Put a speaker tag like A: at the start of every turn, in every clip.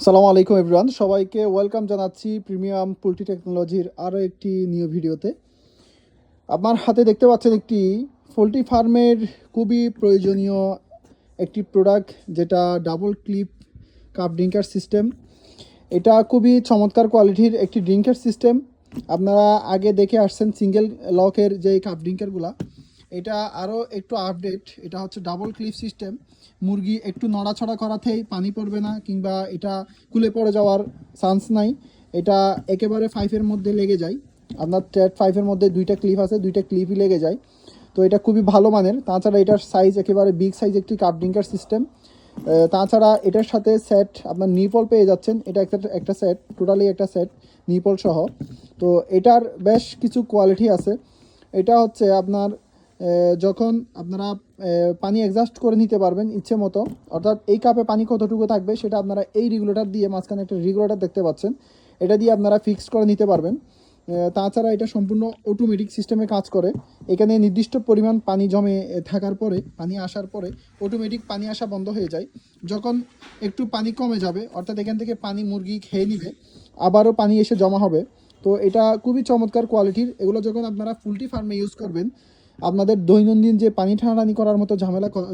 A: সালামু আলাইকুম এভরিওয়ান, সবাইকে ওয়েলকাম জানাচ্ছি প্রিমিয়াম পোল্ট্রি টেকনোলজির আরও একটি নিউ ভিডিওতে। আমার হাতে দেখতে পাচ্ছেন একটি পোল্ট্রি ফার্মের খুবই প্রয়োজনীয় একটি প্রোডাক্ট, যেটা double clip cup drinker system. এটা খুবই চমৎকার কোয়ালিটির একটি ড্রিঙ্কার সিস্টেম। আপনারা আগে দেখে আসছেন সিঙ্গেল লকের যে কাপ ড্রিঙ্কারগুলা, এটা আরও একটু আপডেট। এটা হচ্ছে ডাবল ক্লিপ সিস্টেম। মুরগি একটু নড়াছড়া করাতেই পানি পড়বে না, কিংবা এটা খুলে পড়ে যাওয়ার চান্স নাই। এটা একেবারে 5-এর মধ্যে লেগে যায়। আপনার ট্যাট 5-এর মধ্যে দুইটা ক্লিপ আছে, দুইটা ক্লিপই লেগে যায়। তো এটা খুবই ভালো মানের। তাছাড়া এটার সাইজ একেবারে বিগ সাইজ একটি কাপ ড্রিঙ্কার সিস্টেম। তাছাড়া এটার সাথে সেট আপনার নিপল পেয়ে যাচ্ছেন। এটা একটা সেট, টোটালি একটা সেট নিপল সহ। তো এটার বেশ কিছু কোয়ালিটি আছে। এটা হচ্ছে আপনার যখন আপনারা পানি অ্যাডজাস্ট করে নিতে পারবেন ইচ্ছে মতো, অর্থাৎ এই কাপে পানি কতটুকু থাকবে সেটা আপনারা এই রেগুলেটর দিয়ে, মাঝখানে একটা রেগুলেটর দেখতে পাচ্ছেন, এটা দিয়ে আপনারা ফিক্সড করে নিতে পারবেন। তাছাড়া এটা সম্পূর্ণ অটোমেটিক সিস্টেমে কাজ করে। এখানে নির্দিষ্ট পরিমাণ পানি জমে থাকার পরে, পানি আসার পরে অটোমেটিক পানি আসা বন্ধ হয়ে যায়। যখন একটু পানি কমে যাবে, অর্থাৎ এখান থেকে পানি মুরগি খেয়ে নিবে, আবারও পানি এসে জমা হবে। তো এটা খুবই চমৎকার কোয়ালিটির। এগুলো যখন আপনারা পোল্ট্রি ফার্মে ইউজ করবেন, আপনাদের দৈনন্দিন যে পানি টানাটানি করার মতো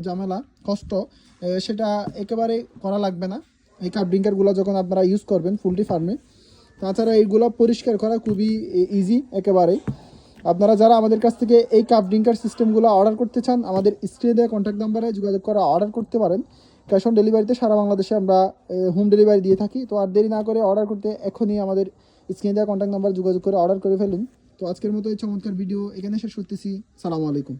A: ঝামেলা কষ্ট, সেটা একেবারে করা লাগবে না এই কাপ ড্রিঙ্কারগুলো যখন আপনারা ইউজ করবেন পোল্ট্রি ফার্মে। তাছাড়া এইগুলো পরিষ্কার করা খুবই ইজি একেবারে। আপনারা যারা আমাদের কাছ থেকে এই কাপ ড্রিঙ্কার সিস্টেমগুলো অর্ডার করতে চান, আমাদের স্ক্রিনে দেওয়া কন্ট্যাক্ট নাম্বারে যোগাযোগ করে অর্ডার করতে পারেন। ক্যাশ অন ডেলিভারিতে সারা বাংলাদেশে আমরা হোম ডেলিভারি দিয়ে থাকি। তো আর দেরি না করে অর্ডার করতে এখনই আমাদের স্ক্রিনে দেওয়া কন্ট্যাক্ট নাম্বার যোগাযোগ করে অর্ডার করে ফেলুন। তো আজকের মতো এই চমৎকার ভিডিও এখানে শেষ করতেছি। সালামু আলাইকুম।